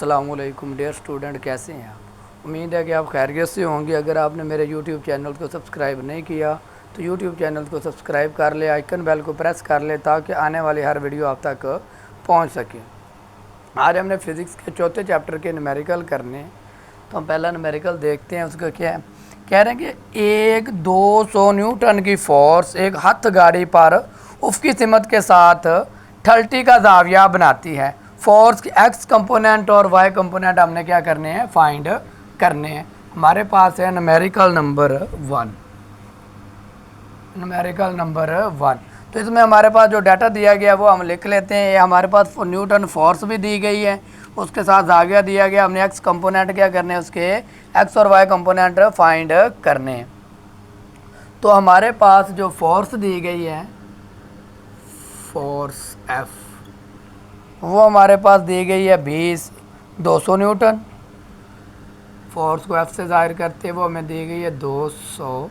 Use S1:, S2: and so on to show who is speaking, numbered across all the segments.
S1: अस्सलामुअलैकुम dear student, कैसे हैं आप। उम्मीद है कि आप खैरियत से होंगे। अगर आपने मेरे यूट्यूब चैनल को सब्सक्राइब नहीं किया तो यूट्यूब चैनल को सब्सक्राइब कर ले, आइकन बेल को प्रेस कर ले ताकि आने वाली हर वीडियो आप तक पहुंच सके। आज हमने फ़िज़िक्स के चौथे चैप्टर के न्यूमेरिकल करने हैं। तो हम पहला न्यूमेरिकल देखते हैं। उसका क्या है, कह रहे हैं कि एक 200 न्यूटन की फोर्स एक हथ गाड़ी पर उफ़क़ी सिमत के साथ 30 का ज़ाविया बनाती है। फोर्स की एक्स कंपोनेंट और वाई कंपोनेंट हमने क्या करने हैं, फाइंड करने हैं। हमारे पास है न्यूमेरिकल नंबर 1। न्यूमेरिकल नंबर 1, तो इसमें हमारे पास जो डाटा दिया गया वो हम लिख लेते हैं। ये हमारे पास न्यूटन फोर्स भी दी गई है, उसके साथ ज़ाविया दिया गया। हमने एक्स कंपोनेंट क्या करने हैं, उसके एक्स और वाई कंपोनेंट फाइंड करने हैं। तो हमारे पास जो फोर्स दी गई है, फोर्स एफ, वो हमारे पास दी गई है 200 न्यूटन। फोर्स को एफ से ज़ाहिर करते वो हमें दी गई है 200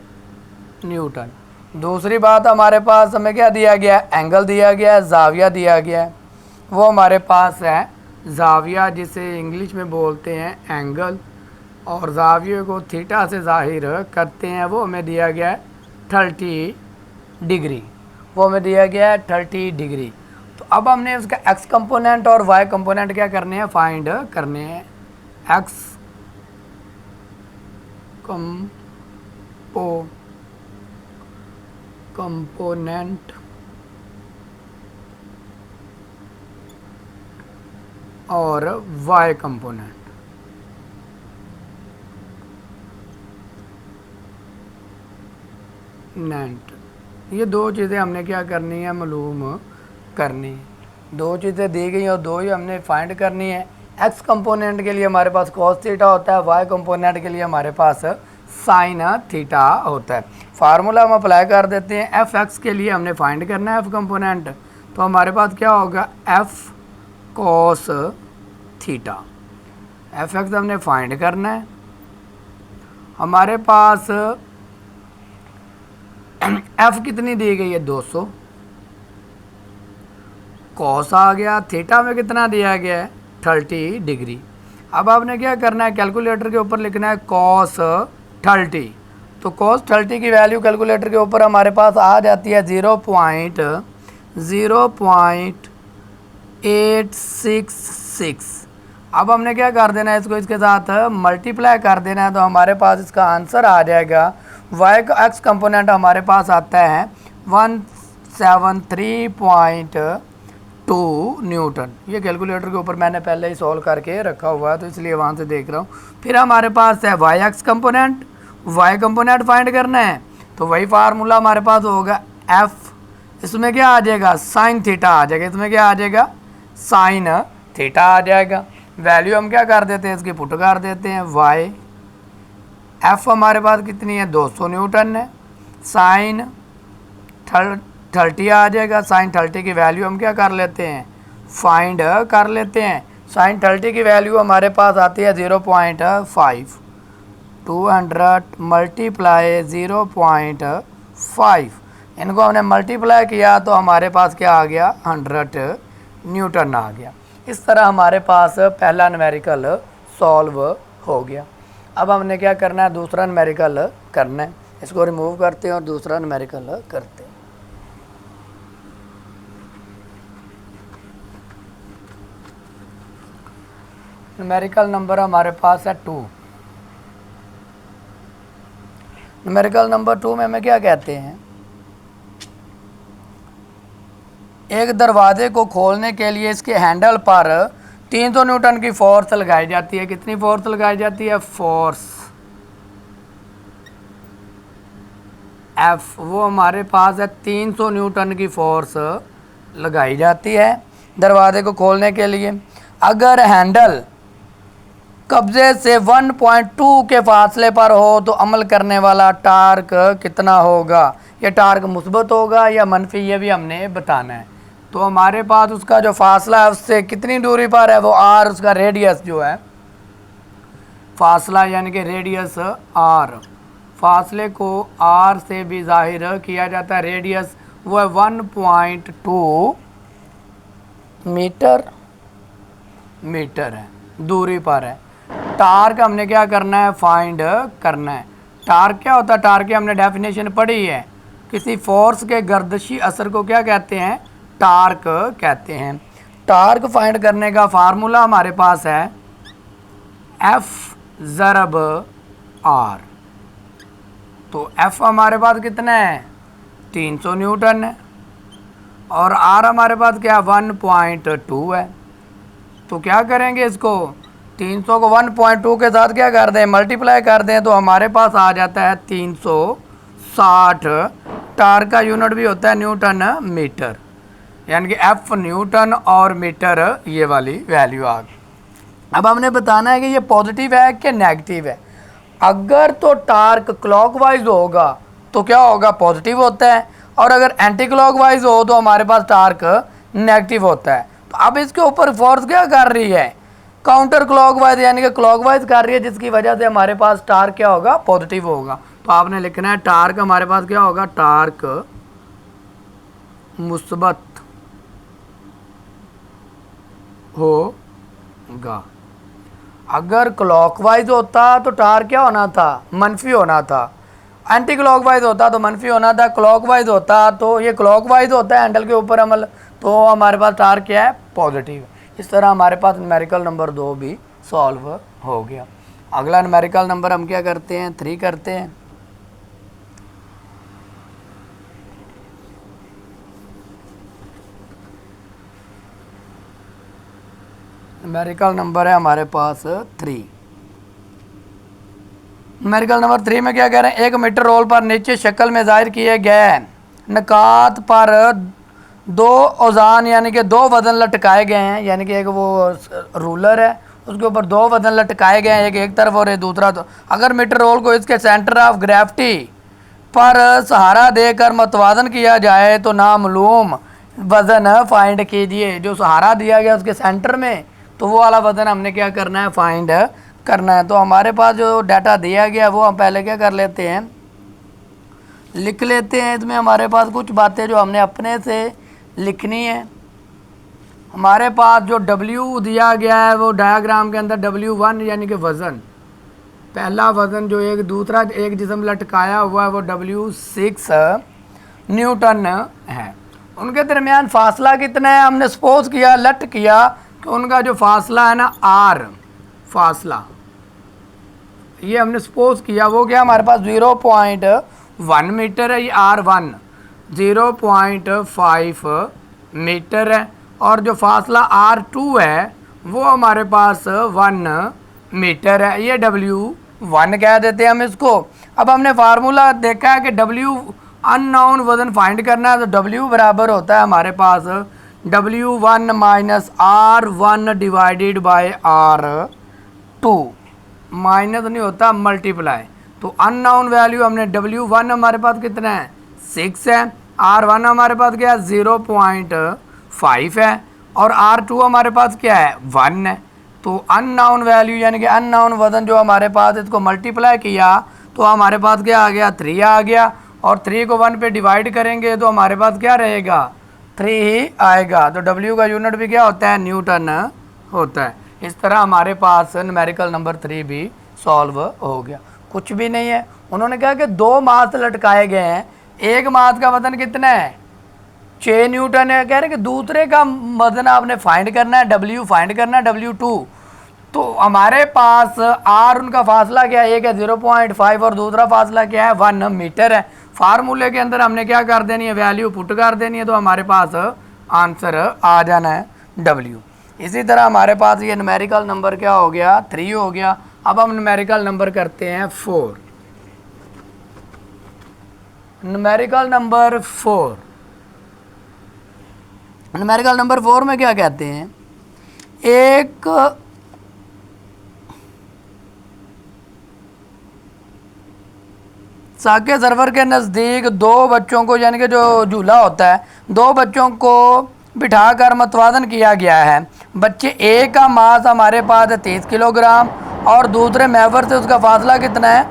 S1: न्यूटन। दूसरी बात, हमारे पास हमें क्या दिया गया है, एंगल दिया गया है, ज़ाविया दिया गया है। वो हमारे पास है ज़ाविया, जिसे इंग्लिश में बोलते हैं एंगल, और ज़ाविये को थीटा से ज़ाहिर करते हैं। वो हमें दिया गया है 30 डिग्री। वो हमें दिया गया है 30 डिग्री। तो अब हमने उसका एक्स कंपोनेंट और वाई कंपोनेंट क्या करने हैं, फाइंड करने हैं। एक्स कंपोनेंट और वाई कंपोनेंट। ये दो चीज़ें हमने क्या करनी है, मालूम करनी। दो चीज़ें दी गई और दो ही हमने फाइंड करनी है। एक्स कंपोनेंट के लिए हमारे पास कॉस थीटा होता है, वाई कंपोनेंट के लिए हमारे पास साइन थीटा होता है। फार्मूला हम अप्लाई कर देते हैं। एफ एक्स के लिए हमने फाइंड करना है एफ कंपोनेंट, तो हमारे पास क्या होगा, F cos theta. F x हमने फाइंड करना है। हमारे पास एफ कितनी दी गई है, 200। कॉस आ गया, थीटा में कितना दिया गया है, 30 डिग्री। अब आपने क्या करना है, कैलकुलेटर के ऊपर लिखना है कॉस 30। तो कॉस 30 की वैल्यू कैलकुलेटर के ऊपर हमारे पास आ जाती है 0.0866। अब हमने क्या कर देना है, इसको इसके साथ मल्टीप्लाई कर देना है। तो हमारे पास इसका आंसर आ जाएगा, वाई का एक्स कंपोनेंट हमारे पास आता है 173.2 न्यूटन। ये कैलकुलेटर के ऊपर मैंने पहले ही सॉल्व करके रखा हुआ है, तो इसलिए वहाँ से देख रहा हूँ। फिर हमारे पास है Y X component, Y component find करना है। तो वही फार्मूला हमारे पास होगा, एफ, इसमें क्या आ जाएगा, साइन थीटा आ जाएगा। इसमें क्या आ जाएगा, साइन थीटा आ जाएगा। वैल्यू हम क्या कर देते हैं, इसकी पुट कर देते हैं। वाई एफ हमारे पास कितनी है, 200 न्यूटन है। साइन 30 आ जाएगा। साइन 30 की वैल्यू हम क्या कर लेते हैं, फाइंड कर लेते हैं। साइन 30 की वैल्यू हमारे पास आती है 0.5। 200 मल्टीप्लाई 0.5, इनको हमने मल्टीप्लाई किया तो हमारे पास क्या आ गया, 100 न्यूटन आ गया। इस तरह हमारे पास पहला न्यूमेरिकल सॉल्व हो गया। अब हमने क्या करना है, दूसरा न्यूमेरिकल करना है। इसको रिमूव करते हैं और दूसरा न्यूमेरिकल करते हैं। न्यूमेरिकल नंबर हमारे पास है 2। न्यूमेरिकल नंबर 2 में हमें क्या कहते हैं, एक दरवाजे को खोलने के लिए इसके हैंडल पर 300 न्यूटन की फोर्स लगाई जाती है। कितनी फोर्स लगाई जाती है, फोर्स एफ, वो हमारे पास है 300 न्यूटन की फोर्स लगाई जाती है दरवाजे को खोलने के लिए। अगर हैंडल कब्जे से 1.2 के फासले पर हो तो अमल करने वाला टार्क कितना होगा। ये टार्क मुस्बत होगा या मनफी, ये भी हमने बताना है। तो हमारे पास उसका जो फासला है उससे कितनी दूरी पर है, वो आर, उसका रेडियस जो है, फासला यानी कि रेडियस आर, फासले को आर से भी ज़ाहिर किया जाता है। रेडियस वो है 1.2 मीटर है। दूरी पर है। टार्क हमने क्या करना है, फाइंड करना है। टार्क क्या होता है, टार्क की हमने डेफिनेशन पढ़ी है, किसी फोर्स के गर्दिशी असर को क्या कहते हैं, टार्क कहते हैं। टार्क फाइंड करने का फार्मूला हमारे पास है F ज़रब R। तो F हमारे पास कितना है, 300 न्यूटन है, और R हमारे पास क्या 1.2 है। तो क्या करेंगे, इसको 300 को 1.2 के साथ क्या कर दें, मल्टीप्लाई कर दें, तो हमारे पास आ जाता है 360। टार्क का यूनिट भी होता है न्यूटन मीटर, यानी कि F न्यूटन और मीटर, ये वाली वैल्यू आ गई। अब हमने बताना है कि ये पॉजिटिव है कि नेगेटिव है। अगर तो टार्क क्लॉकवाइज होगा तो क्या होगा, पॉजिटिव होता है, और अगर एंटी क्लॉकवाइज हो तो हमारे पास टार्क नेगेटिव होता है। तो अब इसके ऊपर फोर्स क्या कर रही है, काउंटर क्लॉकवाइज, यानी कि क्लॉकवाइज कर रही है, जिसकी वजह से हमारे पास टार्क क्या होगा, पॉजिटिव होगा। तो आपने लिखना है टार्क हमारे पास क्या होगा, टार्क मुस्बत होगा। अगर क्लॉकवाइज होता तो टार्क क्या होना था, मनफी होना था। एंटी क्लॉकवाइज होता तो मनफी होना था, क्लॉकवाइज होता तो ये क्लॉकवाइज होता है हैंडल के ऊपर अमल, तो हमारे पास टार्क क्या है, पॉजिटिव। इस तरह हमारे पास न्यूमेरिकल नंबर 2 भी सॉल्व हो गया। अगला न्यूमेरिकल नंबर हम क्या करते हैं, 3 करते हैं। न्यूमेरिकल नंबर है हमारे पास 3। न्यूमेरिकल नंबर 3 में क्या कह रहे हैं, 1 मीटर रोल पर नीचे शक्ल में जाहिर किए गए नकात पर 2 औजान यानी कि 2 वजन लटकाए गए हैं, यानी कि एक वो रूलर है उसके ऊपर 2 वजन लटकाए गए हैं, एक तरफ और एक दूसरा। तो अगर मीटर रोल को इसके सेंटर ऑफ ग्रेविटी पर सहारा देकर मतवाजन किया जाए तो नामालूम वज़न फाइंड कीजिए। जो सहारा दिया गया उसके सेंटर में, तो वो वाला वज़न हमने क्या करना है, फाइंड करना है। तो हमारे पास जो डाटा दिया गया वो हम पहले क्या कर लेते हैं, लिख लेते हैं। इसमें हमारे पास कुछ बातें जो हमने अपने से लिखनी है। हमारे पास जो W दिया गया है वो डायग्राम के अंदर W1 यानी कि वज़न, पहला वज़न जो एक दूसरा एक जिस्म लटकाया हुआ है वो W6 न्यूटन है। उनके दरमियान फासला कितना है, हमने सपोज किया लट किया कि उनका जो फासला है ना R फासला, ये हमने सपोज किया वो क्या हमारे पास 0.1 मीटर है, ये R1 0.5 मीटर है, और जो फासला R2 है वो हमारे पास 1 मीटर है, ये W1 कह देते हैं हम इसको। अब हमने फार्मूला देखा है कि W अननोन वज़न फाइंड करना है, तो W बराबर होता है हमारे पास W1 minus R1 divided by R2, minus नहीं होता मल्टीप्लाई। तो अननोन वैल्यू हमने W1 हमारे पास कितना है 6 है, R1 हमारे पास क्या है 0.5 है, और R2 हमारे पास क्या है 1 है। तो अननोन वैल्यू यानी कि अननोन वज़न जो हमारे पास, इसको मल्टीप्लाई किया तो हमारे पास क्या आ गया 3 आ गया, और 3 को 1 पे डिवाइड करेंगे तो हमारे पास क्या रहेगा 3 ही आएगा। तो W का यूनिट भी क्या होता है, न्यूटन होता है। इस तरह हमारे पास न्यूमेरिकल नंबर 3 भी सॉल्व हो गया। कुछ भी नहीं है, उन्होंने कहा कि 2 मास लटकाए गए हैं, एक मास का वजन कितना है 6 न्यूटन है, कह रहे कि दूसरे का वजन आपने फाइंड करना है, W फाइंड करना है W2। तो हमारे पास R उनका फासला क्या है, एक है 0.5 और दूसरा फासला क्या है 1 मीटर है। फार्मूले के अंदर हमने क्या कर देनी है, वैल्यू पुट कर देनी है, तो हमारे पास आंसर आ जाना है W। इसी तरह हमारे पास ये न्यूमेरिकल नंबर क्या हो गया 3 हो गया। अब हम न्यूमेरिकल नंबर करते हैं 4। न्यूमेरिकल नंबर 4, न्यूमेरिकल नंबर 4 में क्या कहते हैं, एक साके सरवर के नज़दीक 2 बच्चों को, यानी कि जो झूला होता है, 2 बच्चों को बिठाकर मतवाजन किया गया है। बच्चे ए का मास हमारे पास है 30 किलोग्राम, और दूसरे महवर से उसका फासला कितना है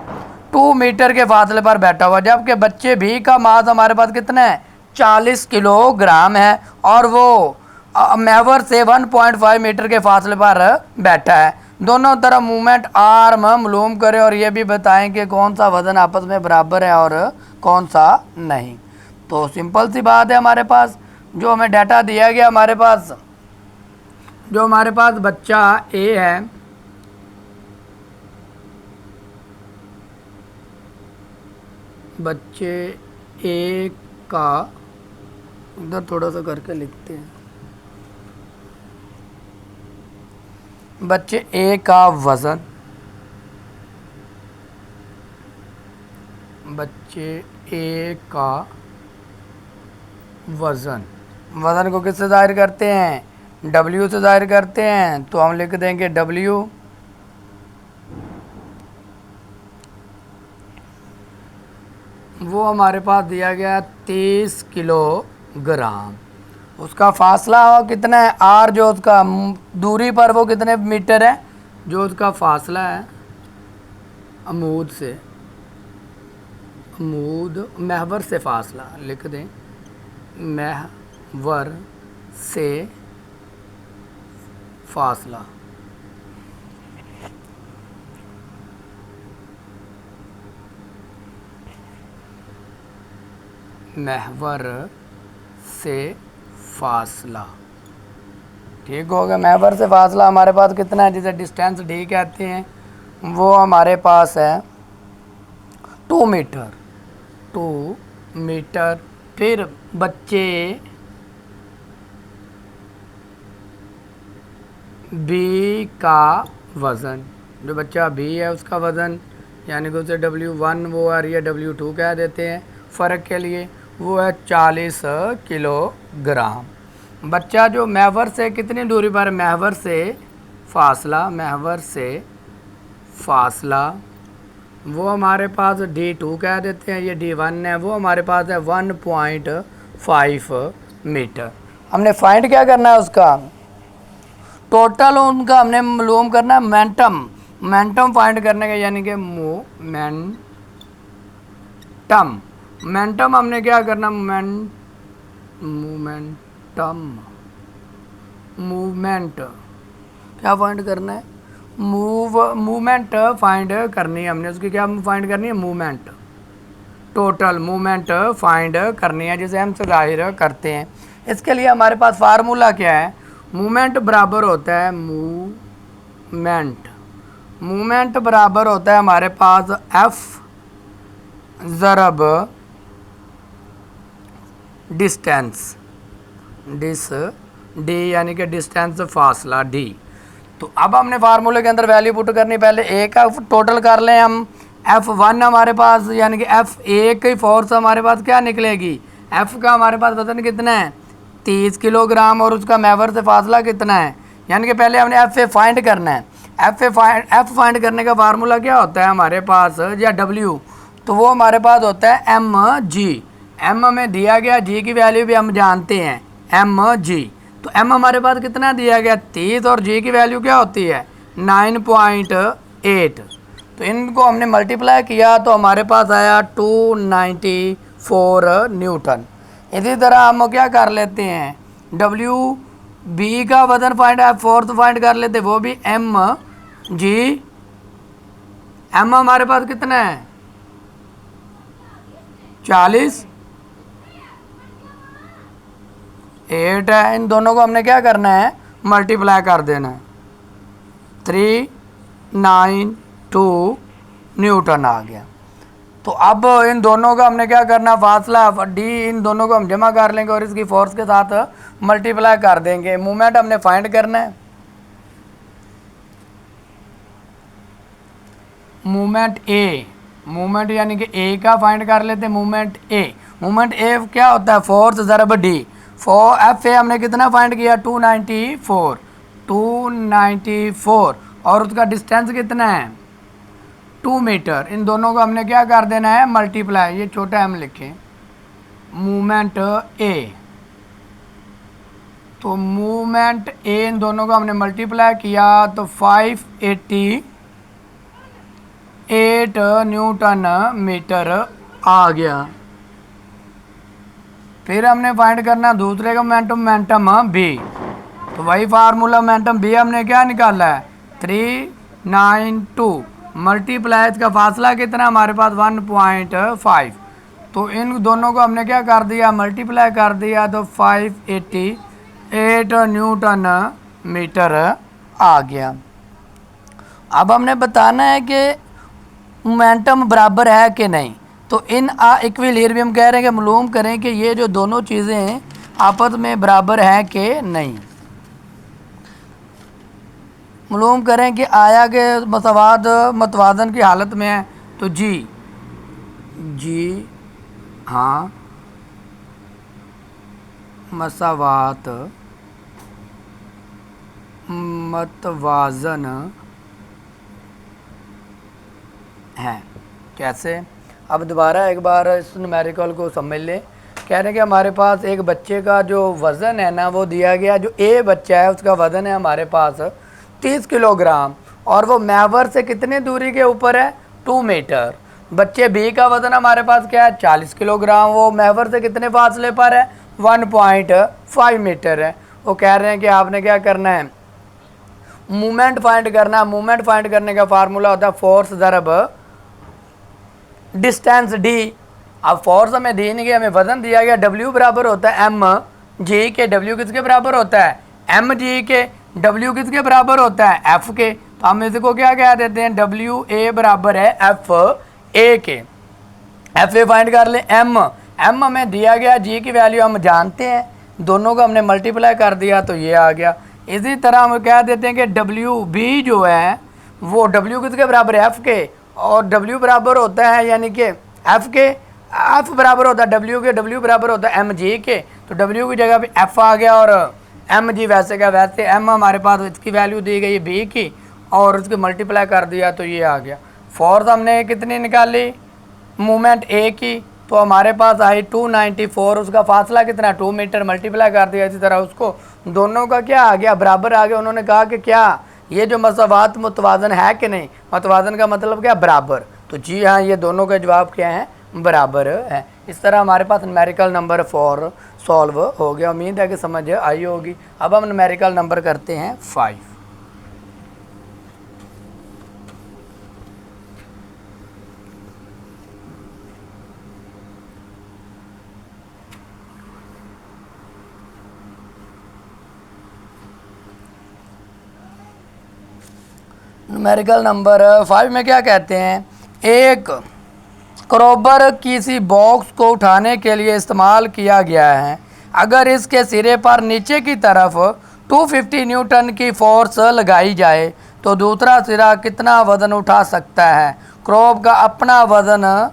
S1: 2 मीटर के फासले पर बैठा हुआ, जबकि बच्चे बी का मास हमारे पास कितना है 40 किलोग्राम है, और वो महवर से 1.5 मीटर के फासले पर बैठा है। दोनों तरफ मूवमेंट आर्म मालूम करें और ये भी बताएं कि कौन सा वज़न आपस में बराबर है और कौन सा नहीं। तो सिंपल सी बात है, हमारे पास जो हमें डाटा दिया गया, हमारे पास बच्चा ए है, बच्चे ए का, इधर थोड़ा सा करके लिखते हैं, बच्चे ए का वज़न, बच्चे ए का वज़न को किससे ज़ाहिर करते हैं? W से ज़ाहिर करते हैं। तो हम लिख देंगे W, वो हमारे पास दिया गया 30 किलोग्राम। उसका फासला कितना है? R जो उसका दूरी पर वो कितने मीटर है? जो उसका फासला है अमूद से, महवर से फासला लिख दें, महवर से फासला, महवर से फासला, ठीक हो गया। महवर से फासला हमारे पास कितना है, जिसे डिस्टेंस डी कहते हैं, वो हमारे पास है 2 मीटर। फिर बच्चे बी का वज़न, जो बच्चा बी है उसका वज़न, यानी कि उसे W1 वो आ रही है, W2 कह देते हैं फ़र्क के लिए, वो है 40 किलोग्राम। बच्चा जो महवर से कितनी दूरी पर, महवर से फासला वो हमारे पास D2 कह देते हैं, ये D1 है, वो हमारे पास है 1.5 मीटर। हमने फाइंड क्या करना है उसका, टोटल उनका हमने मालूम करना है मोमेंटम फाइंड करने का, यानी कि मोमेंटम हमने क्या करना, मूवमेंट क्या फाइंड करना है, मूवमेंट फाइंड करनी है हमने, उसकी क्या फाइंड करनी है, मूवमेंट, टोटल मूवमेंट फाइंड करनी है, जिसे हम ज़ाहिर करते हैं। इसके लिए हमारे पास फार्मूला क्या है, मूवमेंट बराबर होता है मूवमेंट बराबर होता है हमारे पास F ज़रब डिस्टेंस, D यानी कि डिस्टेंस फासला D। तो अब हमने फार्मूले के अंदर वैल्यू पुट करनी, पहले ए का टोटल कर लें हम, F1 हमारे पास, यानी कि F1 की फोर्स हमारे पास क्या निकलेगी, F का हमारे पास वजन कितना है 30 किलोग्राम, और उसका महवर से फासला कितना है, यानी कि पहले हमने F फाइंड करना है। F फाइंड करने का फार्मूला क्या होता है हमारे पास, या W, तो वो हमारे पास होता है mg। m हमें दिया गया, g की वैल्यू भी हम जानते हैं mg, तो m हमारे पास कितना दिया गया 30, और g की वैल्यू क्या होती है 9.8। तो इनको हमने मल्टीप्लाई किया तो हमारे पास आया 294 न्यूटन। इसी तरह हम क्या कर लेते हैं, B का वजन फाइंड, फोर्स फाइंड कर लेते, वो भी mg। m हमारे पास कितना है 40, 8 है, इन दोनों को हमने क्या करना है मल्टीप्लाई कर देना है, 392 न्यूटन आ गया। तो अब इन दोनों का हमने क्या करना, फासला D, इन दोनों को हम जमा कर लेंगे और इसकी फोर्स के साथ मल्टीप्लाई कर देंगे। मूवमेंट हमने फाइंड करना है, मूवमेंट यानी कि A का फाइंड कर लेते हैं, मूवमेंट A क्या होता है फोर्स ज़रब D। F हमने कितना फाइंड किया 294, और उसका डिस्टेंस कितना है 2 मीटर। इन दोनों को हमने क्या कर देना है मल्टीप्लाई, ये छोटा m लिखें, मूवमेंट A, तो मूवमेंट A इन दोनों को हमने मल्टीप्लाई किया तो 588 न्यूटन मीटर आ गया। फिर हमने फाइंड करना दूसरे का मोमेंटम B, तो वही फार्मूला मोमेंटम बी हमने क्या निकाला है 392 मल्टीप्लाई इसका फासला कितना हमारे पास 1.5। तो इन दोनों को हमने क्या कर दिया मल्टीप्लाई कर दिया तो 588 न्यूटन मीटर आ गया। अब हमने बताना है कि मोमेंटम बराबर है कि नहीं। तो इन इक्विलिब्रियम कह रहे हैं कि मालूम करें कि ये जो दोनों चीज़ें आपस में बराबर हैं कि नहीं। मालूम करें कि आया के मतवाजन की हालत में है तो जी हाँ मसावात मतवाजन है। कैसे? अब दोबारा एक बार इस न्यूमेरिकल को समझ लें। कह रहे हैं कि हमारे पास एक बच्चे का जो वज़न है ना वो दिया गया, जो ए बच्चा है उसका वज़न है हमारे पास 30 किलोग्राम और वो महवर से कितने दूरी के ऊपर है 2 मीटर। बच्चे बी का वज़न हमारे पास क्या है 40 किलोग्राम, वो महवर से कितने फासले पर है 1.5 मीटर है। वो कह रहे हैं कि आपने क्या करना है मूवमेंट फाइंड करना है। मूवमेंट फाइंड करने का फार्मूला होता है फोर्स दरब डिस्टेंस डी। अब फोर्स हमें दी नहीं गई, हमें वजन दिया गया W बराबर होता है एम जी के। W किसके बराबर होता है एम जी के। W किसके बराबर होता है F के। तो हम इसको क्या कह देते हैं W A बराबर है F A के। F A फाइंड कर लें। M हमें दिया गया, G की वैल्यू हम जानते हैं, दोनों को हमने मल्टीप्लाई कर दिया तो ये आ गया। इसी तरह हम कह देते हैं कि W B जो है वो W किसके बराबर है F के, और W बराबर होता है यानी कि F के। F बराबर होता है W के, W बराबर होता है एम जी के। तो W की जगह पे F आ गया और एम जी वैसे का वैसे। M हमारे पास इसकी वैल्यू दी गई B की और उसकी मल्टीप्लाई कर दिया तो ये आ गया। फोर्स हमने कितनी निकाली मूवमेंट A की, तो हमारे पास आई 294, उसका फासला कितना 2 मीटर, मल्टीप्लाई कर दिया। इसी तरह उसको दोनों का क्या आ गया बराबर आ गया। उन्होंने कहा कि क्या ये जो मसावात मुतवाजन है कि नहीं। मतवाजन का मतलब क्या बराबर। तो जी हाँ ये दोनों का जवाब क्या है बराबर है। इस तरह हमारे पास न्यूमेरिकल नंबर 4 सॉल्व हो गया। उम्मीद है कि समझ आई होगी। अब हम न्यूमेरिकल नंबर करते हैं 5। न्यूमेरिकल नंबर 5 में क्या कहते हैं, एक क्रोबर किसी बॉक्स को उठाने के लिए इस्तेमाल किया गया है। अगर इसके सिरे पर नीचे की तरफ 250 न्यूटन की फोर्स लगाई जाए तो दूसरा सिरा कितना वज़न उठा सकता है। क्रोब का अपना वज़न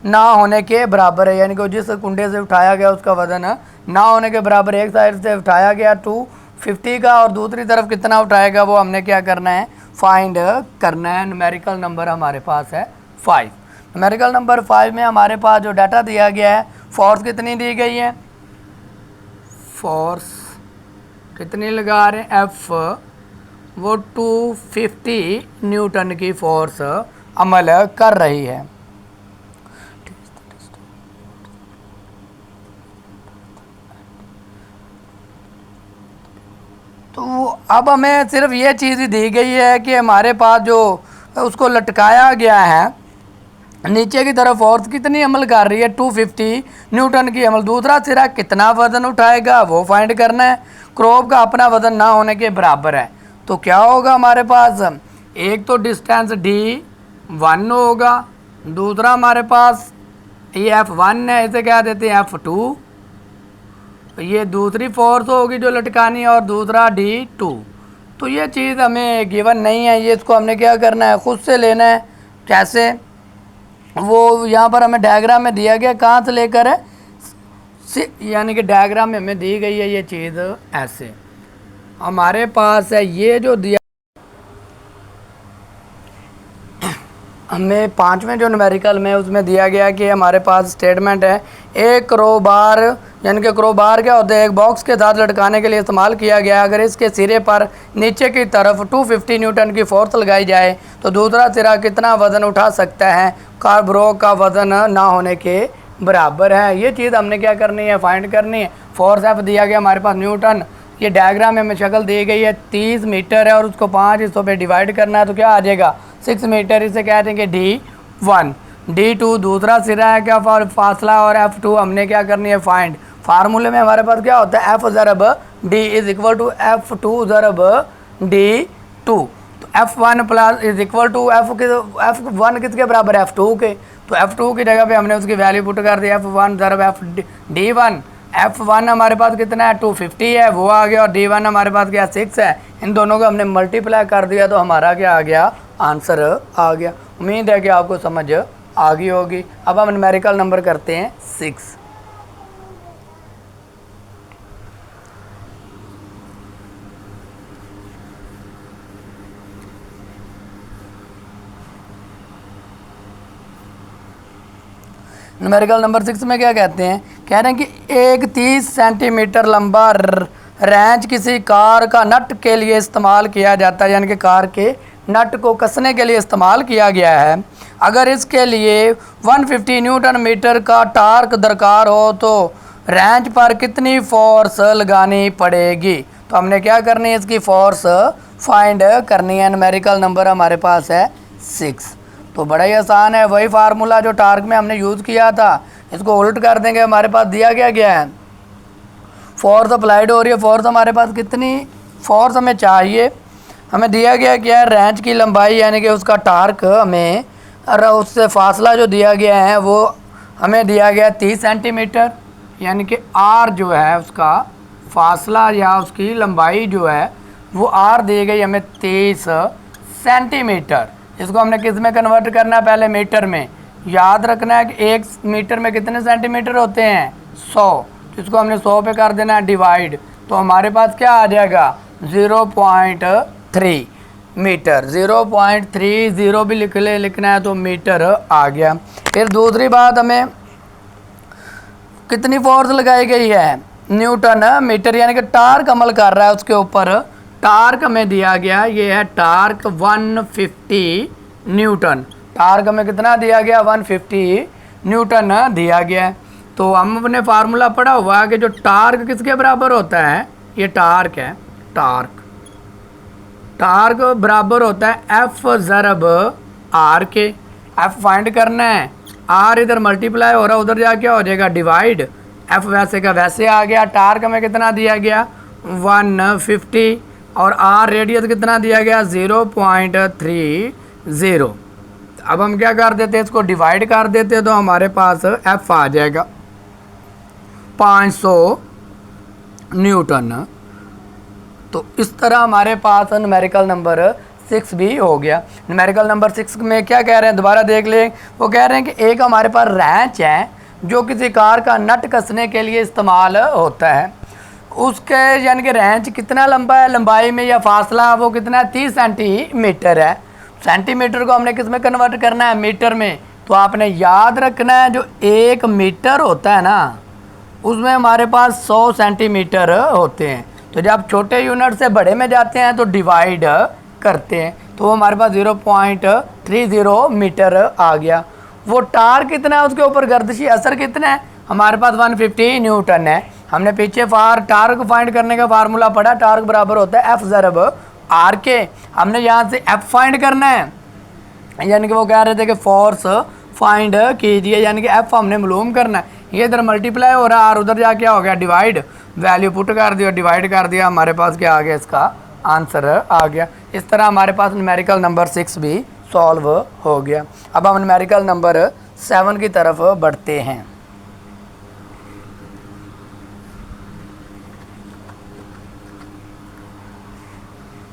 S1: ना होने के बराबर है, यानी कि जिस कुंडे से उठाया गया उसका वज़न ना होने के बराबर। एक साइड से उठाया गया 250 का और दूसरी तरफ कितना उठाएगा वो हमने क्या करना है फाइंड करना है। न्यूमेरिकल नंबर हमारे पास है 5। न्यूमेरिकल नंबर 5 में हमारे पास जो डाटा दिया गया है फोर्स कितनी दी गई है, फोर्स कितनी लगा रहे हैं F, वो 250 न्यूटन की फोर्स अमल कर रही है। तो अब हमें सिर्फ ये चीज़ ही दी गई है कि हमारे पास जो उसको लटकाया गया है नीचे की तरफ फोर्स कितनी अमल कर रही है 250 न्यूटन की अमल। दूसरा सिरा कितना वज़न उठाएगा वो फाइंड करना है। क्रोब का अपना वज़न ना होने के बराबर है। तो क्या होगा हमारे पास, एक तो डिस्टेंस D1 होगा, दूसरा हमारे पास ये F1 है, इसे क्या देते हैं F2। ये दूसरी फोर्स होगी जो लटकानी है और दूसरा D2। तो ये चीज़ हमें गिवन नहीं है, ये इसको हमने क्या करना है खुद से लेना है। कैसे, वो यहाँ पर हमें डायग्राम में दिया गया कहाँ से लेकर है, यानी कि डायग्राम में हमें दी गई है ये चीज़ ऐसे। हमारे पास है ये जो दिया हमें 5वें जो न्यूमेरिकल में उसमें दिया गया कि हमारे पास स्टेटमेंट है एक क्रोबार, यानी कि क्रोबार क्या होता है एक बॉक्स के साथ लटकाने के लिए इस्तेमाल किया गया। अगर इसके सिरे पर नीचे की तरफ 250 न्यूटन की फोर्स लगाई जाए तो दूसरा सिरा कितना वज़न उठा सकता है। कार्बरो का वज़न ना होने के बराबर है। ये चीज़ हमने क्या करनी है फाइंड करनी है। फोर्स F दिया गया हमारे पास न्यूटन, ये डायग्राम में हमें शक्ल दी गई है, 30 मीटर है और उसको 5 हिस्सों पे डिवाइड करना है, तो क्या आ जाएगा 6 मीटर। इसे कह देंगे D1। D2 दूसरा सिरा है क्या फासला, और F2 हमने क्या करनी है फाइंड। फार्मूले में हमारे पास क्या होता है F ज़रब D is equal to F2 ज़रब D2। तो F1 plus is equal to F1 किसके बराबर है F2 के, तो F2 की जगह पे हमने उसकी वैल्यू पुट कर दी F1 ज़रब D1। F1 हमारे पास कितना है 250 है, वो आ गया, और D1 हमारे पास क्या 6 है। इन दोनों को हमने मल्टीप्लाई कर दिया तो हमारा क्या आ गया आंसर आ गया। उम्मीद है कि आपको समझ आ गई होगी। अब हम न्यूमेरिकल नंबर करते हैं 6। न्यूमेरिकल नंबर 6 में क्या कहते हैं, कह रहे हैं कि एक 30 सेंटीमीटर लंबा रेंच किसी कार का नट के लिए इस्तेमाल किया जाता है, यानी कि कार के नट को कसने के लिए इस्तेमाल किया गया है। अगर इसके लिए 150 न्यूटन मीटर का टार्क दरकार हो तो रेंच पर कितनी फोर्स लगानी पड़ेगी। तो हमने क्या करनी है, इसकी फोर्स फाइंड करनी है। न्यूमेरिकल नंबर हमारे पास है 6। तो बड़ा ही आसान है, वही फार्मूला जो टार्क में हमने यूज़ किया था, इसको उल्ट कर देंगे। हमारे पास दिया गया है फोर्स अप्लाइड हो रही है। फोर्स हमारे पास कितनी फोर्स हमें चाहिए, हमें दिया गया क्या है रेंच की लंबाई, यानी कि उसका टार्क हमें, और उससे फासला जो दिया गया है वो हमें दिया गया 30 सेंटीमीटर, यानी कि R जो है उसका फासला या उसकी लंबाई जो है वो R दी गई हमें 30 सेंटीमीटर। इसको हमने किस में कन्वर्ट करना है, पहले मीटर में। याद रखना है कि 1 मीटर में कितने सेंटीमीटर होते हैं 100, तो इसको हमने 100 पे कर देना है डिवाइड। तो हमारे पास क्या आ जाएगा 0.3 मीटर। 0.30 भी लिखना है तो मीटर आ गया। फिर दूसरी बात, हमें कितनी फोर्स लगाई गई है न्यूटन मीटर, यानी कि टार्क अमल कर रहा है उसके ऊपर। टार्क हमें दिया गया, ये है टार्क 150 न्यूटन। टार्क हमें कितना दिया गया 150 न्यूटन दिया गया है। तो हम अपने फार्मूला पढ़ा हुआ है कि जो टार्क किसके बराबर होता है, ये टार्क है, टार्क बराबर होता है F ज़रब R के। F फाइंड करना है, R इधर मल्टीप्लाई हो रहा है, उधर जाके हो जाएगा डिवाइड। F वैसे का वैसे आ गया। टार्क हमें कितना दिया गया 150, और R रेडियस कितना दिया गया 0.30। अब हम क्या कर देते हैं, इसको डिवाइड कर देते हैं तो हमारे पास F आ जाएगा 500 न्यूटन। तो इस तरह हमारे पास न्यूमेरिकल नंबर 6 भी हो गया। न्यूमेरिकल नंबर 6 में क्या कह रहे हैं, दोबारा देख लें। वो कह रहे हैं कि एक हमारे पास रेंच है जो किसी कार का नट कसने के लिए इस्तेमाल होता है। उसके यानी कि रेंच कितना लंबा है, लंबाई में या फासला वो कितना है 30 सेंटीमीटर है। सेंटीमीटर को हमने किस में कन्वर्ट करना है, मीटर में। तो आपने याद रखना है जो 1 मीटर होता है ना, उसमें हमारे पास 100 सेंटीमीटर होते हैं। तो जब छोटे यूनिट से बड़े में जाते हैं तो डिवाइड करते हैं, तो हमारे पास 0.30 मीटर आ गया। वो टार्क कितना है, उसके ऊपर गर्दिशी असर कितना है, हमारे पास 150 न्यूटन है। हमने पीछे टार्क फाइंड करने का फार्मूला पढ़ा, टार्क बराबर होता है F ज़रब R के। हमने यहाँ से F फाइंड करना है, यानी कि वो कह रहे थे कि फोर्स फाइंड कीजिए, यानी कि F हमने मालूम करना है। ये इधर मल्टीप्लाई हो रहा है और उधर जा क्या हो गया डिवाइड, वैल्यू पुट कर दिया, डिवाइड कर दिया, हमारे पास क्या आ गया, इसका आंसर आ गया। इस तरह हमारे पास न्यूमेरिकल नंबर 6 भी सॉल्व हो गया। अब हम न्यूमेरिकल नंबर 7 की तरफ बढ़ते हैं।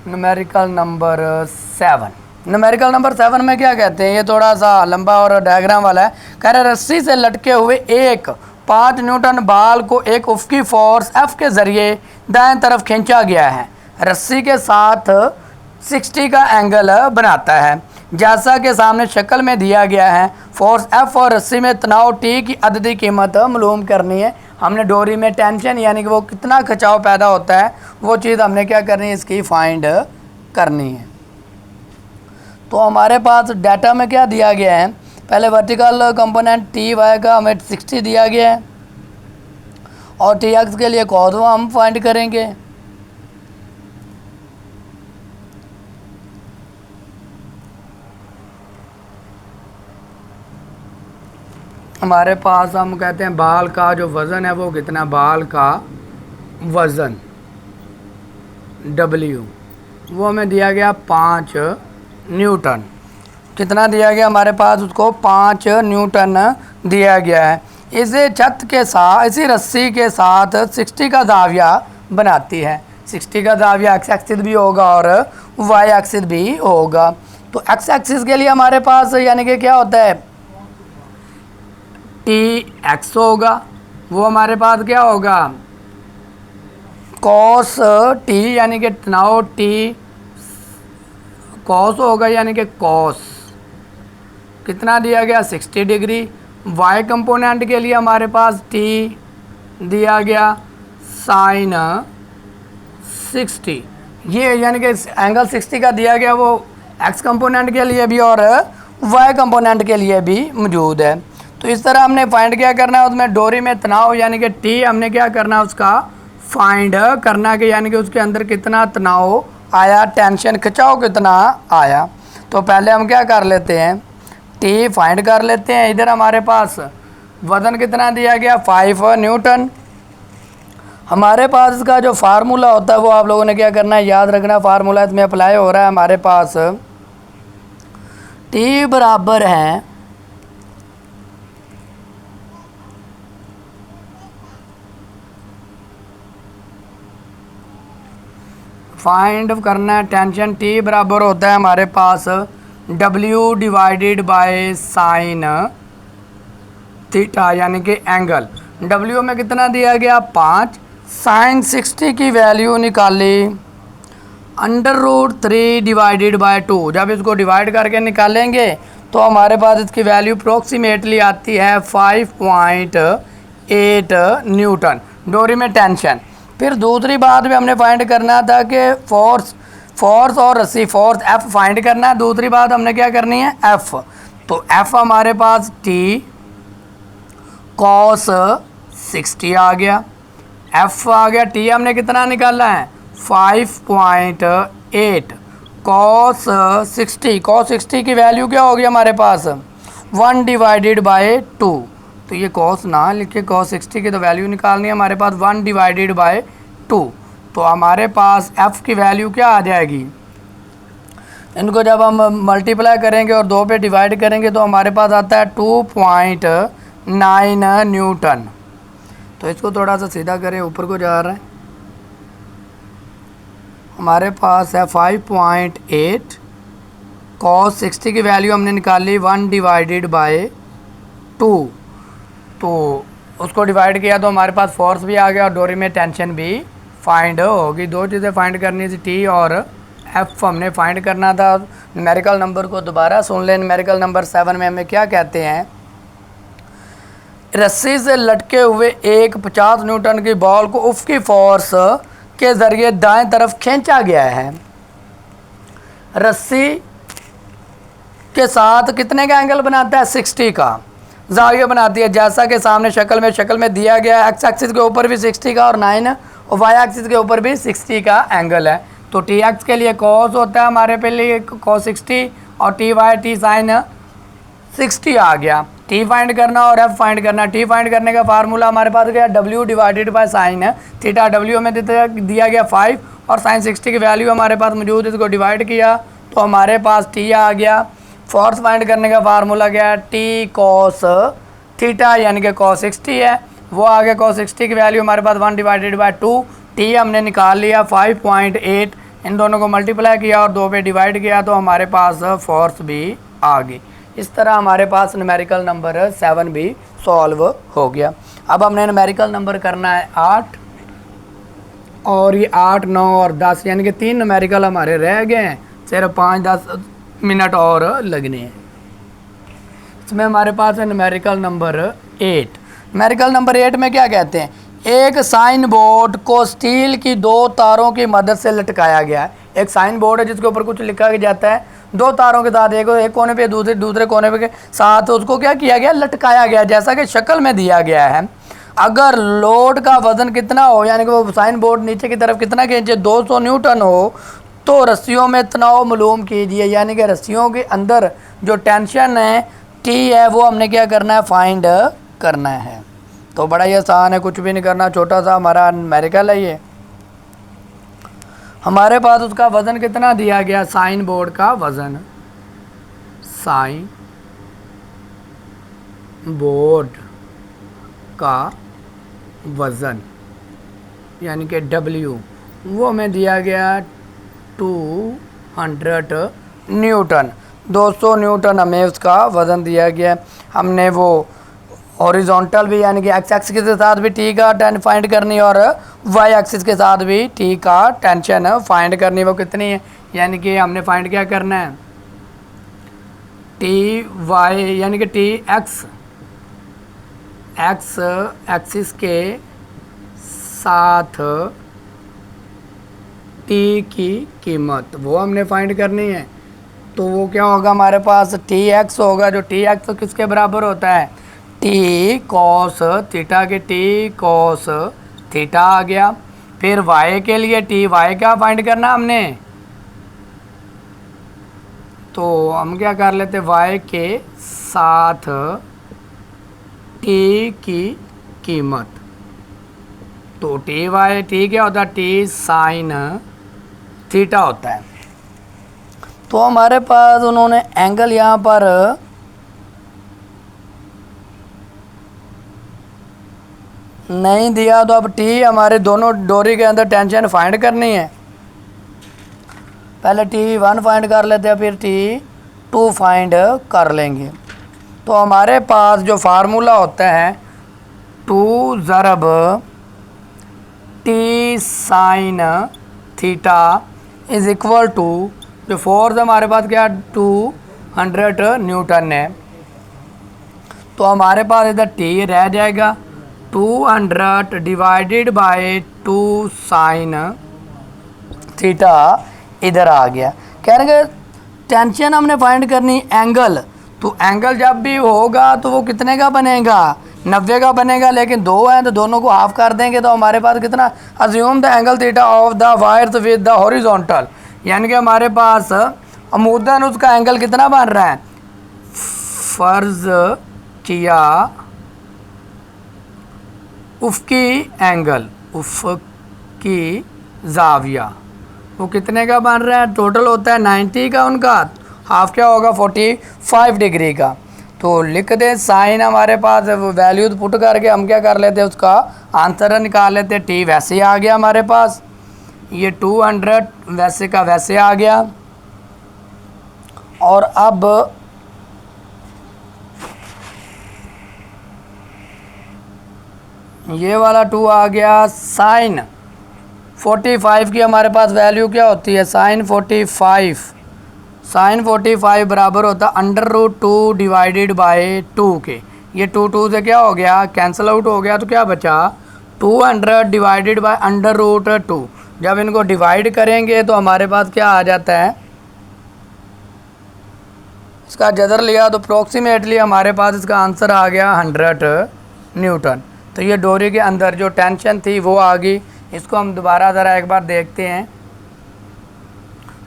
S1: न्यूमेरिकल नंबर 7, न्यूमेरिकल नंबर 7 में क्या कहते हैं, ये थोड़ा सा लंबा और डायग्राम वाला है। कह रहे रस्सी से लटके हुए एक 5 न्यूटन बाल को एक उफ़क़ी फोर्स F के ज़रिए दाएं तरफ खींचा गया है। रस्सी के साथ 60 का एंगल बनाता है, जैसा कि सामने शक्ल में दिया गया है। फोर्स F और रस्सी में तनाव T की अददी कीमत मालूम करनी है। हमने डोरी में टेंशन यानी कि वो कितना खिंचाव पैदा होता है, वो चीज़ हमने क्या करनी है, इसकी फाइंड करनी है। तो हमारे पास डाटा में क्या दिया गया है, पहले वर्टिकल कंपोनेंट TY का हमें 60 दिया गया है, और TX के लिए कॉस हम फाइंड करेंगे। हमारे पास हम कहते हैं बाल का जो वज़न है वो कितना, बाल का वज़न W वो हमें दिया गया 5 न्यूटन। कितना दिया गया हमारे पास, उसको 5 न्यूटन दिया गया है। इसे छत के साथ, इसी रस्सी के साथ 60 का दाविया बनाती है। 60 का दाविया एक्स एक्सिस भी होगा और वाई एक्सिस भी होगा। तो एक्स एक्सिस के लिए हमारे पास यानी कि क्या होता है, टी एक्स होगा, वो हमारे पास क्या होगा, कॉस टी यानी कि तनाव टी कॉस होगा, यानी कि कॉस कितना दिया गया 60 डिग्री। वाई कंपोनेंट के लिए हमारे पास टी दिया गया साइन 60, ये यानी कि एंगल 60 का दिया गया, वो एक्स कंपोनेंट के लिए भी और वाई कंपोनेंट के लिए भी मौजूद है। तो इस तरह हमने फाइंड क्या करना है, उसमें डोरी में तनाव यानी कि टी हमने क्या करना है, उसका फाइंड करना कि यानी कि उसके अंदर कितना तनाव आया, टेंशन खिंचाव कितना आया। तो पहले हम क्या कर लेते हैं, टी फाइंड कर लेते हैं। इधर हमारे पास वज़न कितना दिया गया 5 न्यूटन। हमारे पास इसका जो फार्मूला होता है वो आप लोगों ने क्या करना है, याद रखना। फार्मूला इसमें अप्लाई हो रहा है हमारे पास, टी बराबर है फाइंड करना है टेंशन, टी बराबर होता है हमारे पास W divided by sine theta यानी कि एंगल। W में कितना दिया गया 5, साइन 60 की वैल्यू निकाली √3 डिवाइडेड बाय 2। जब इसको डिवाइड करके निकालेंगे तो हमारे पास इसकी वैल्यू अप्रोक्सीमेटली आती है 5.8 न्यूटन डोरी में टेंशन। फिर दूसरी बात भी हमने फाइंड करना था कि फोर्स और रस्सी, फोर्स F फाइंड करना है। दूसरी बात हमने क्या करनी है F, तो F हमारे पास T cos 60 आ गया, F आ गया। T हमने कितना निकाला है 5.8 cos 60, cos 60 की वैल्यू क्या होगी हमारे पास 1 डिवाइडेड बाय 2। तो ये cos ना लिखे, cos 60 की तो वैल्यू निकालनी है हमारे पास 1 डिवाइडेड बाय 2। तो हमारे पास F की वैल्यू क्या आ जाएगी, इनको जब हम मल्टीप्लाई करेंगे और 2 पे डिवाइड करेंगे तो हमारे पास आता है 2.9 न्यूटन। तो इसको थोड़ा सा सीधा करें, ऊपर को जा रहा है, हमारे पास है 5.8 cos 60 की वैल्यू हमने निकाली 1 डिवाइडेड बाय 2। तो उसको डिवाइड किया तो हमारे पास फोर्स भी आ गया और डोरी में टेंशन भी फाइंड होगी। दो चीज़ें फाइंड करनी थी, टी और एफ हमने फाइंड करना था। न्यूमेरिकल नंबर को दोबारा सुन लें। न्यूमेरिकल नंबर 7 में हमें क्या कहते हैं, रस्सी से लटके हुए एक 50 न्यूटन की बॉल को उफ़क़ी फोर्स के ज़रिए दाएं तरफ खींचा गया है। रस्सी के साथ कितने का एंगल बनाता है 60 का ज़ाविया बनाती है, जैसा कि सामने शक्ल में दिया गया है। एक्स एक्सिस के ऊपर भी 60 का और 9 और वाई एक्सिस के ऊपर भी 60 का एंगल है। तो टी एक्स के लिए कॉस होता है हमारे पे लिए कॉस 60 और टी वाई टी साइन 60 आ गया। टी फाइंड करना और एफ फाइंड करना। टी फाइंड करने का फार्मूला हमारे पास गया W divided by sine theta. W में दिया गया 5 और साइन 60 की वैल्यू हमारे पास मौजूद है, इसको डिवाइड किया तो हमारे पास टी आ गया। फोर्स फाइंड करने का फार्मूला गया टी कॉस थीटा यानी कि कॉस 60 है, वो आ गया कॉस 60 की वैल्यू हमारे पास 1 डिवाइडेड बाय 2। टी हमने निकाल लिया 5.8, इन दोनों को मल्टीप्लाई किया और 2 पे डिवाइड किया तो हमारे पास फोर्स भी आ गई। इस तरह हमारे पास न्यूमेरिकल नंबर 7 भी सॉल्व हो गया। अब हमने न्यूमेरिकल नंबर करना है 8 और ये 8, 9 और 10 यानी कि 3 न्यूमेरिकल हमारे रह गए हैं, सिर्फ 5-10 मिनट और लगने हैं। इसमें हमारे पास है न्यूमेरिकल नंबर 8। न्यूमेरिकल नंबर 8 में क्या कहते हैं, एक साइन बोर्ड को स्टील की 2 तारों की मदद से लटकाया गया है। एक साइन बोर्ड है जिसके ऊपर कुछ लिखा जाता है, 2 तारों के साथ, एक कोने पे दूसरे कोने पे के साथ उसको क्या किया गया, लटकाया गया, जैसा कि शक्ल में दिया गया है। अगर लोड का वजन कितना हो यानी कि वो साइन बोर्ड नीचे की तरफ कितना खींचे 200 न्यूटन हो तो रस्सियों में तनाव मालूम कीजिए, यानी कि रस्सियों के अंदर जो टेंशन है टी है वो हमने क्या करना है, फाइंड करना है। तो बड़ा ही आसान है, कुछ भी नहीं करना, छोटा सा हमारा न्यूमेरिकल है ये। हमारे पास उसका वज़न कितना दिया गया, साइन बोर्ड का वज़न, साइन बोर्ड का वज़न यानी कि W, वो हमें दिया गया 200 न्यूटन, 200 न्यूटन हमें उसका वज़न दिया गया। हमने वो हॉरिजॉन्टल भी यानी कि एक्स एक्सिस के साथ भी टी का टेंशन फाइंड करनी और वाई एक्सिस के साथ भी टी का टेंशन फाइंड करनी, वो कितनी है, यानी कि हमने फाइंड क्या करना है, टी वाई यानी कि टी एक्स एक्सिस के साथ टी की कीमत वो हमने फाइंड करनी है। तो वो क्या होगा, हमारे पास टी एक्स होगा, जो टी एक्स किसके बराबर होता है, टी कॉस थीटा के टी कॉस थीटा आ गया। फिर वाई के लिए टी वाई क्या फाइंड करना हमने, तो हम क्या कर लेते, वाई के साथ टी की कीमत, तो टी वाई टी क्या होता है, टी साइन थीटा होता है। तो हमारे पास उन्होंने एंगल यहाँ पर नहीं दिया, तो अब टी हमारे दोनों डोरी के अंदर टेंशन फाइंड करनी है। पहले T1 फाइंड कर लेते हैं, फिर T2 फाइंड कर लेंगे। तो हमारे पास जो फार्मूला होता है 2 ज़रब T sine theta is equal to, जो फोर्स हमारे पास क्या 200 न्यूटन है, तो हमारे पास इधर टी रह जाएगा, 200 डिवाइडेड बाय 2 साइन थीटा इधर आ गया। कह रहे हैं टेंशन हमने फाइंड करनी एंगल, तो एंगल जब भी होगा तो वो कितने का बनेगा, 90 का बनेगा, लेकिन दो हैं तो दोनों को हाफ कर देंगे, तो हमारे पास कितना, assume the angle theta of the wires with the horizontal, यानी कि हमारे पास अमूदन उसका एंगल कितना बन रहा है, फर्ज किया उफ़की एंगल, उफ़की जाविया वो कितने का बन रहा है, टोटल होता है 90 का, उनका हाफ क्या होगा 45 डिग्री का। तो लिख दें साइन, हमारे पास वैल्यू पुट करके हम क्या कर लेते हैं, उसका आंसर निकाल लेते हैं। टी वैसे ही आ गया हमारे पास, ये 200 वैसे का वैसे आ गया, और अब ये वाला 2 आ गया, साइन 45 की हमारे पास वैल्यू क्या होती है, साइन 45 बराबर होता है √2 डिवाइडेड बाय 2 के, ये 2 से क्या हो गया, कैंसिल आउट हो गया, तो क्या बचा 200 डिवाइडेड बाय √2। जब इनको डिवाइड करेंगे तो हमारे पास क्या आ जाता है, इसका जदर लिया तो अप्रोक्सीमेटली हमारे पास इसका आंसर आ गया 100 न्यूटन। तो ये डोरी के अंदर जो टेंशन थी वो आ गई। इसको हम दोबारा ज़रा एक बार देखते हैं,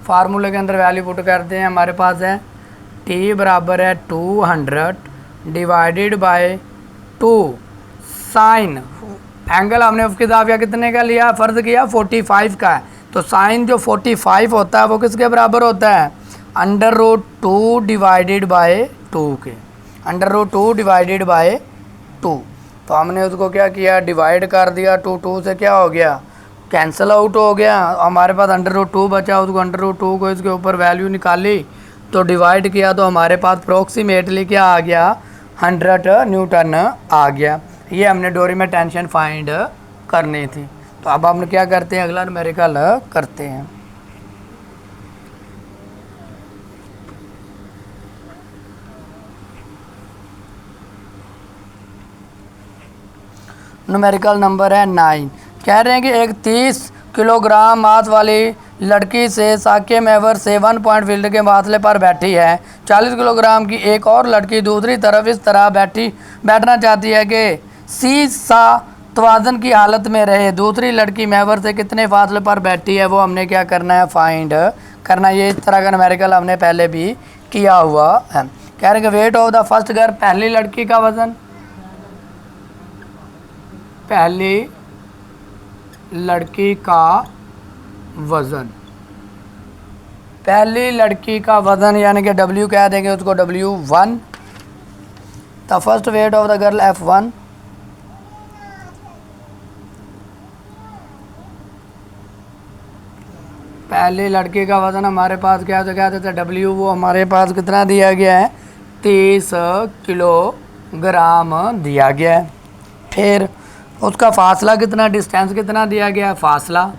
S1: फार्मूले के अंदर वैल्यू पुट करते हैं। हमारे पास है T बराबर है 200 डिवाइडेड बाय 2 साइन, एंगल हमने उसके जाविया कितने का लिया, फ़र्ज़ किया 45 का है, तो साइन जो 45 होता है वो किसके बराबर होता है, √2 डिवाइडेड बाय 2 के, √2 डिवाइडेड बाय 2। तो हमने उसको क्या किया, डिवाइड कर दिया, 2 से क्या हो गया, कैंसिल आउट हो गया, हमारे पास √2 बचा, उसको √2 को इसके ऊपर वैल्यू निकाली तो डिवाइड किया, तो हमारे पास अप्रोक्सीमेटली क्या आ गया, 100 न्यूटन आ गया। ये हमने डोरी में टेंशन फाइंड करनी थी। तो अब हम क्या करते हैं, अगला न्यूमेरिकल करते हैं। न्यूमेरिकल नंबर है 9। कह रहे हैं कि एक 30 किलोग्राम मास वाली लड़की से साके मेवर से 1 पॉइंट फील्ड के फासले पर बैठी है। 40 किलोग्राम की एक और लड़की दूसरी तरफ इस तरह बैठना चाहती है कि सीसा तवाज़न की हालत में रहे। दूसरी लड़की मेवर से कितने फासले पर बैठी है, वो हमने क्या करना है, फाइंड करना। ये इस तरह का न्यूमेरिकल हमने पहले भी किया हुआ है। कह रहे हैं कि weight of the first girl, पहली लड़की का वज़न, पहली लड़की का वज़न, पहली लड़की का वज़न यानी कि W कह देंगे उसको W1, the first weight of the girl F1, पहली लड़की का वज़न हमारे पास क्या तो क्या देता है W, वो हमारे पास कितना दिया गया है 30 किलोग्राम दिया गया है। फिर उसका फासला कितना, डिस्टेंस कितना दिया गया है, फासला,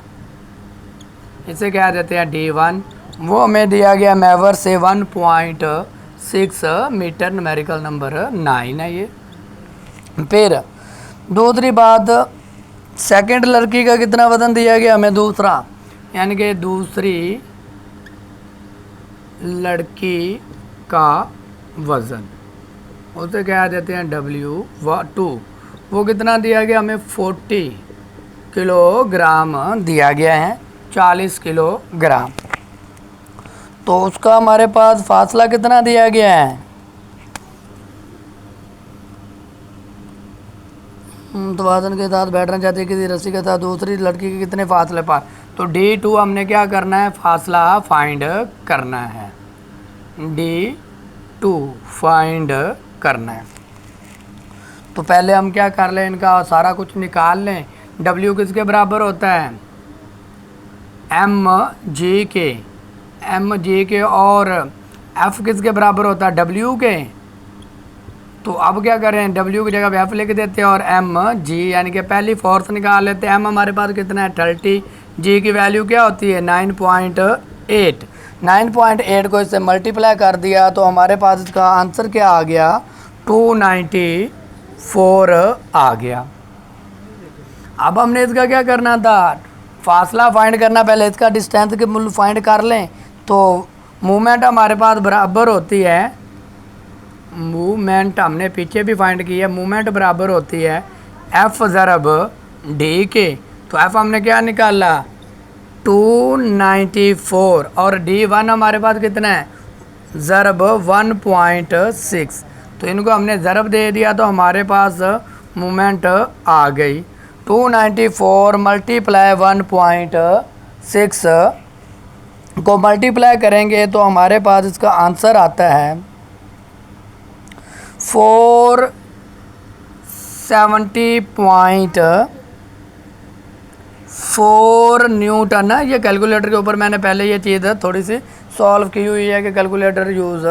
S1: इसे क्या देते हैं D1, वो हमें दिया गया मैवर से 1.6 मीटर, न्यूमेरिकल नंबर 9 है ये। फिर दूसरी बात, सेकंड लड़की का कितना वज़न दिया गया हमें, दूसरा, यानी कि दूसरी लड़की का वज़न, उसे क्या देते हैं W2, वो कितना दिया गया हमें 40 किलोग्राम दिया गया है, 40 किलोग्राम। तो उसका हमारे पास फासला कितना दिया गया है, तवाज़ुन के साथ बैठना चाहते हैं किसी रस्सी के साथ दूसरी लड़की के कितने फासले पर, तो D2 हमने क्या करना है, फासला फाइंड करना है, D2 फाइंड करना है। तो पहले हम क्या कर लें, इनका सारा कुछ निकाल लें। W किसके बराबर होता है, mg के, और F किसके बराबर होता है, W के। तो अब क्या करें, W की जगह पे F लिख देते हैं और mg यानी कि पहली फोर्स निकाल लेते हैं। m हमारे पास कितना है 30, g की वैल्यू क्या होती है 9.8, 9.8 को इससे मल्टीप्लाई कर दिया तो हमारे पास इसका आंसर क्या आ गया 294 आ गया। अब हमने इसका क्या करना था, फासला फाइंड करना, पहले इसका डिस्टेंस के मूल्य फाइंड कर लें। तो मूवमेंट हमारे पास बराबर होती है, मूवमेंट हमने पीछे भी फाइंड की है, मूवमेंट बराबर होती है F ज़रब D के। तो F हमने क्या निकाला 294 और D1 हमारे पास कितना है ज़रब 1.6, तो इनको हमने ज़रब दे दिया तो हमारे पास मूवमेंट आ गई। 294 मल्टीप्लाई 1.6 को मल्टीप्लाई करेंगे तो हमारे पास इसका आंसर आता है 470.4 न्यूटन है। ये कैलकुलेटर के ऊपर मैंने पहले ये चीज़ थोड़ी सी सॉल्व की हुई है कि कैलकुलेटर यूज़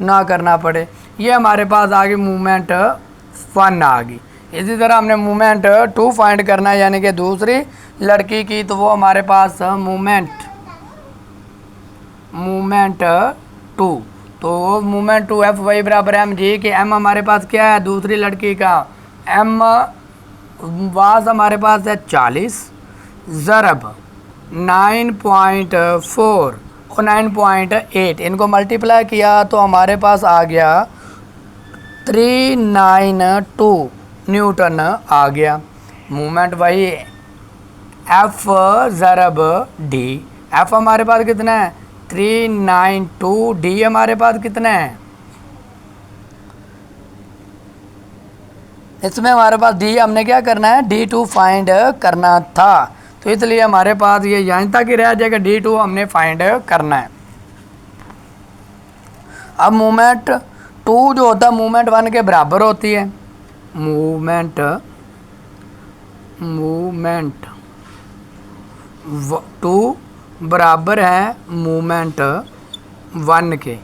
S1: ना करना पड़े। ये हमारे पास आ गई मूवमेंट 1 आ गई। इसी तरह हमने मूवमेंट 2 फाइंड करना है यानी कि दूसरी लड़की की, तो वो हमारे पास मूवमेंट 2, तो मूवमेंट 2 F वही बराबर है mg के। m हमारे पास क्या है दूसरी लड़की का, m वास हमारे पास है 40 ज़रब 9.4 और 9.8, इनको मल्टीप्लाई किया तो हमारे पास आ गया 392 न्यूटन आ गया। मूवमेंट वही F ज़रब D, F हमारे पास कितना है 392, D हमारे पास कितना है, इसमें हमारे पास D हमने क्या करना है D2 फाइंड करना था, तो इसलिए हमारे पास ये यहाँ तक ही रह जाएगा, D2 हमने फाइंड करना है। अब मूवमेंट 2 जो होता है मूवमेंट 1 के बराबर होती है, मूवमेंट 2 बराबर है मूवमेंट 1 के।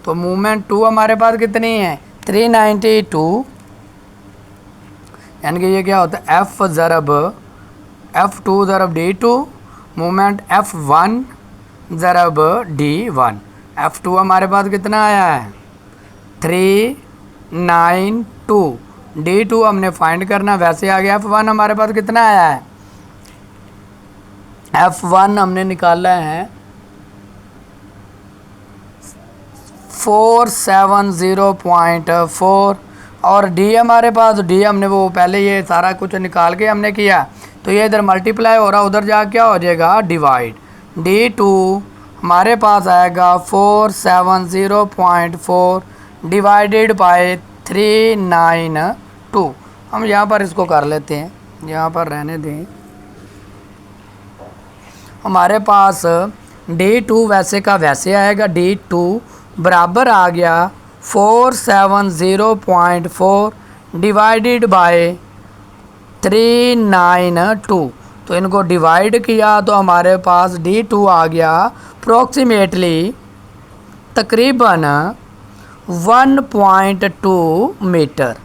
S1: तो मूवमेंट 2 हमारे पास कितनी है 392, यानी कि ये क्या होता है F ज़रब F2 ज़रब D2, movement F1 ज़रब D1। F2 हमारे पास कितना आया है 392, D2 हमने फाइंड करना वैसे आ गया। F1 हमारे पास कितना आया है, F1 हमने निकाला है 470.4 और D हमारे पास, D हमने वो पहले ये सारा कुछ निकाल के हमने किया, तो ये इधर मल्टीप्लाई हो रहा, उधर जा क्या हो जाएगा डिवाइड। D2 हमारे पास आएगा 470.4 डिवाइडेड बाय 392। हम यहाँ पर इसको कर लेते हैं, यहाँ पर रहने दें। हमारे पास D2 वैसे का वैसे आएगा, D2 बराबर आ गया 470.4 डिवाइडेड बाय 392। तो इनको डिवाइड किया तो हमारे पास D2 आ गया अप्रोक्सीमेटली तकरीबन 1.2 मीटर।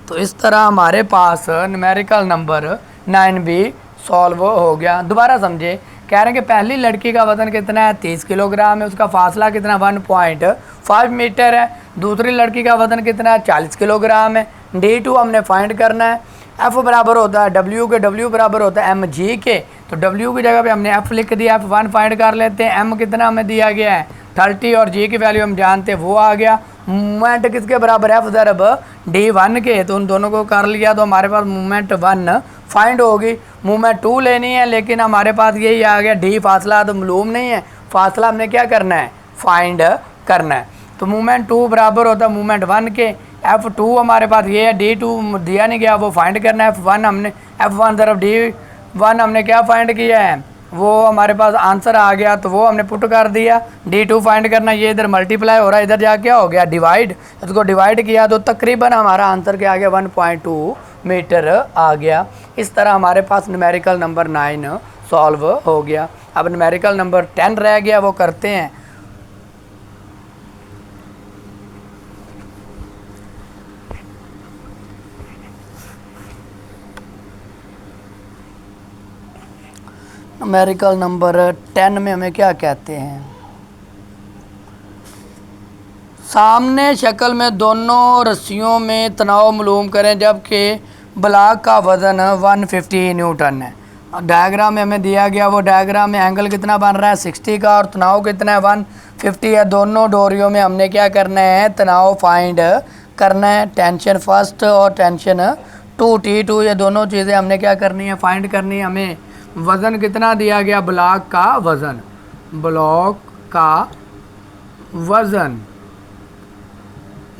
S1: तो इस तरह हमारे पास न्यूमेरिकल नंबर 9B सॉल्व हो गया। दोबारा समझे, कह रहे हैं कि पहली लड़की का वज़न कितना है, 30 किलोग्राम है, उसका फासला कितना 1.5 मीटर है। दूसरी लड़की का वज़न कितना है, 40 किलोग्राम है। D2 हमने फाइंड करना है। F बराबर होता है W के, W बराबर होता है mg के। तो W की जगह पे हमने F लिख दिया, F1 फाइंड कर लेते हैं। M कितना हमें दिया गया है 30 और G की वैल्यू हम जानते हैं वो आ गया। मूवमेंट किसके बराबर है, F ज़रब D1 के। तो उन दोनों को कर लिया तो हमारे पास मूवमेंट 1 फाइंड होगी। मूवमेंट 2 लेनी है, लेकिन हमारे पास यही आ गया D फासला तो मालूम नहीं है, फासला हमने क्या करना है, फाइंड करना है। तो मूवमेंट 2 बराबर होता है मूवमेंट 1 के। F2 हमारे पास ये है, D2 दिया नहीं गया, वो फाइंड करना है। F1 हमने F1 तरफ D1 हमने क्या फाइंड किया है, वो हमारे पास आंसर आ गया, तो वो हमने पुट कर दिया। D2 फाइंड करना, ये इधर मल्टीप्लाई हो रहा है, इधर जा क्या हो गया डिवाइड, इसको डिवाइड किया तो तकरीबन हमारा आंसर क्या आ गया 1.2 मीटर आ गया। इस तरह हमारे पास न्यूमेरिकल नंबर 9 सॉल्व हो गया। अब न्यूमेरिकल नंबर 10 रह गया, वो करते हैं। न्यूमेरिकल नंबर 10 में हमें क्या कहते हैं, सामने शक्ल में दोनों रस्सियों में तनाव मालूम करें जबकि ब्लॉक का वज़न 150 न्यूटन है। डायग्राम में हमें दिया गया, वो डायग्राम में एंगल कितना बन रहा है 60 का और तनाव कितना है 150 है। दोनों डोरियों में हमने क्या करना है, तनाव फाइंड करना है। टेंशन फर्स्ट और टेंशन 2 T2, ये दोनों चीज़ें हमने क्या करनी है, फाइंड करनी है। हमें वज़न कितना दिया गया, ब्लॉक का वज़न, ब्लॉक का वज़न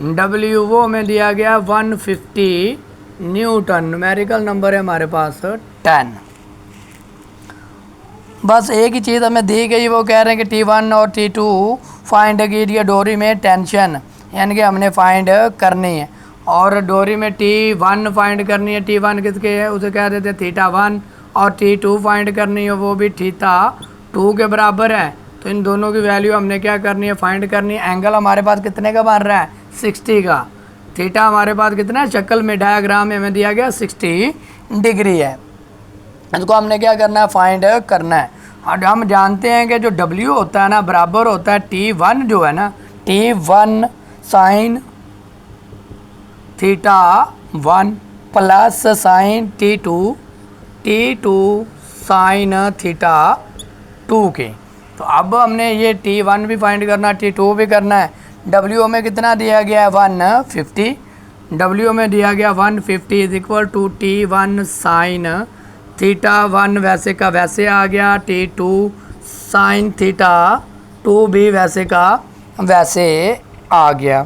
S1: W वो हमें दिया गया 150 न्यूटन। न्यूमेरिकल नंबर है हमारे पास 10। बस एक ही चीज़ हमें दी गई, वो कह रहे हैं कि T1 और T2 फाइंड कीजिए डोरी में टेंशन, यानी कि हमने फाइंड करनी है। और डोरी में T1 फाइंड करनी है, T1 किसके है, उसे कह देते हैं θ1। और T2 फाइंड करनी है, वो भी θ2 के बराबर है। तो इन दोनों की वैल्यू हमने क्या करनी है, फाइंड करनी है। एंगल हमारे पास कितने का बन रहा है, 60 का। थीटा हमारे पास कितना है, शक्ल में डायग्राम में हमें दिया गया 60 डिग्री है। इसको हमने क्या करना है, फाइंड करना है। और हम जानते हैं कि जो W होता है ना, बराबर होता है T1 जो है ना, T1 sign θ1 plus sign T2 sign θ2 के। तो अब हमने ये T1 भी फाइंड करना, T2 भी करना है। W में कितना दिया गया है 150, W में दिया गया 150 is equal to T1 sign θ1 वैसे का वैसे आ गया, T2 साइन θ2 भी वैसे का वैसे आ गया।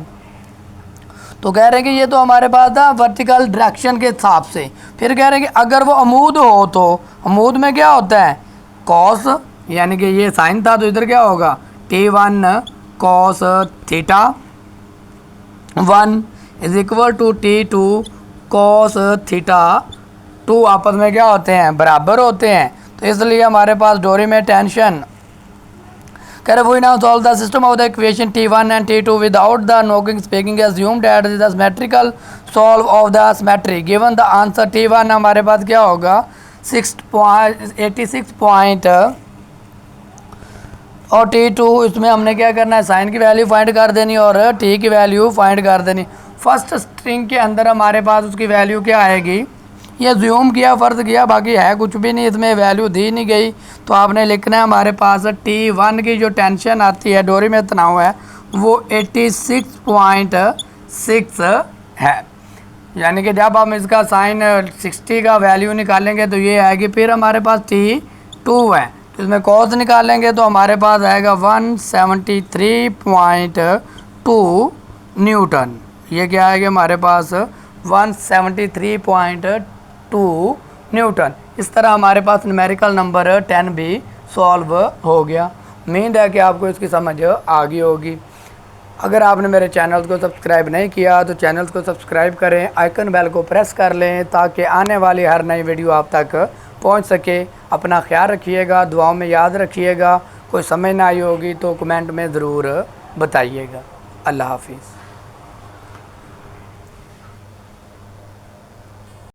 S1: तो कह रहे हैं कि ये तो हमारे पास था वर्टिकल डायरेक्शन के हिसाब से। फिर कह रहे हैं कि अगर वो अमूद हो तो अमूद में क्या होता है, कॉस, यानी कि ये साइन था तो इधर क्या होगा T1 cos θ1 is equal to T2 cos θ2। आपस में क्या होते हैं, बराबर होते हैं। तो इसलिए हमारे पास डोरी में टेंशन। कह रहे we now solve the system of the equation T1 and T2 without the knocking speaking assume that is the symmetrical solve of the symmetry given the answer T1 हमारे पास क्या होगा 86 पॉइंट और T2 इसमें हमने क्या करना है, साइन की वैल्यू फाइंड कर देनी और T की वैल्यू फाइंड कर देनी। फर्स्ट स्ट्रिंग के अंदर हमारे पास उसकी वैल्यू क्या आएगी, ये ज्यूम किया, फ़र्ज़ किया, बाकी है कुछ भी नहीं, इसमें वैल्यू दी नहीं गई। तो आपने लिखना है हमारे पास T1 की जो टेंशन आती है, डोरी में तनाव है, वो 86.6 है। यानी कि जब हम इसका साइन 60 का वैल्यू निकालेंगे तो ये आएगी। फिर हमारे पास T2 है, तो इसमें कॉस निकालेंगे तो हमारे पास आएगा 173.2 न्यूटन। ये क्या है कि हमारे पास 173.2 न्यूटन। इस तरह हमारे पास न्यूमेरिकल नंबर 10 भी सॉल्व हो गया। उम्मीद है कि आपको इसकी समझ आ गई होगी। अगर आपने मेरे चैनल को सब्सक्राइब नहीं किया तो चैनल को सब्सक्राइब करें, आइकन बेल को प्रेस कर लें ताकि आने वाली हर नई वीडियो आप तक पहुंच सके। अपना ख्याल रखिएगा, दुआओं में याद रखिएगा। कोई समझ ना आई होगी तो कमेंट में ज़रूर बताइएगा। अल्लाह हाफिज़।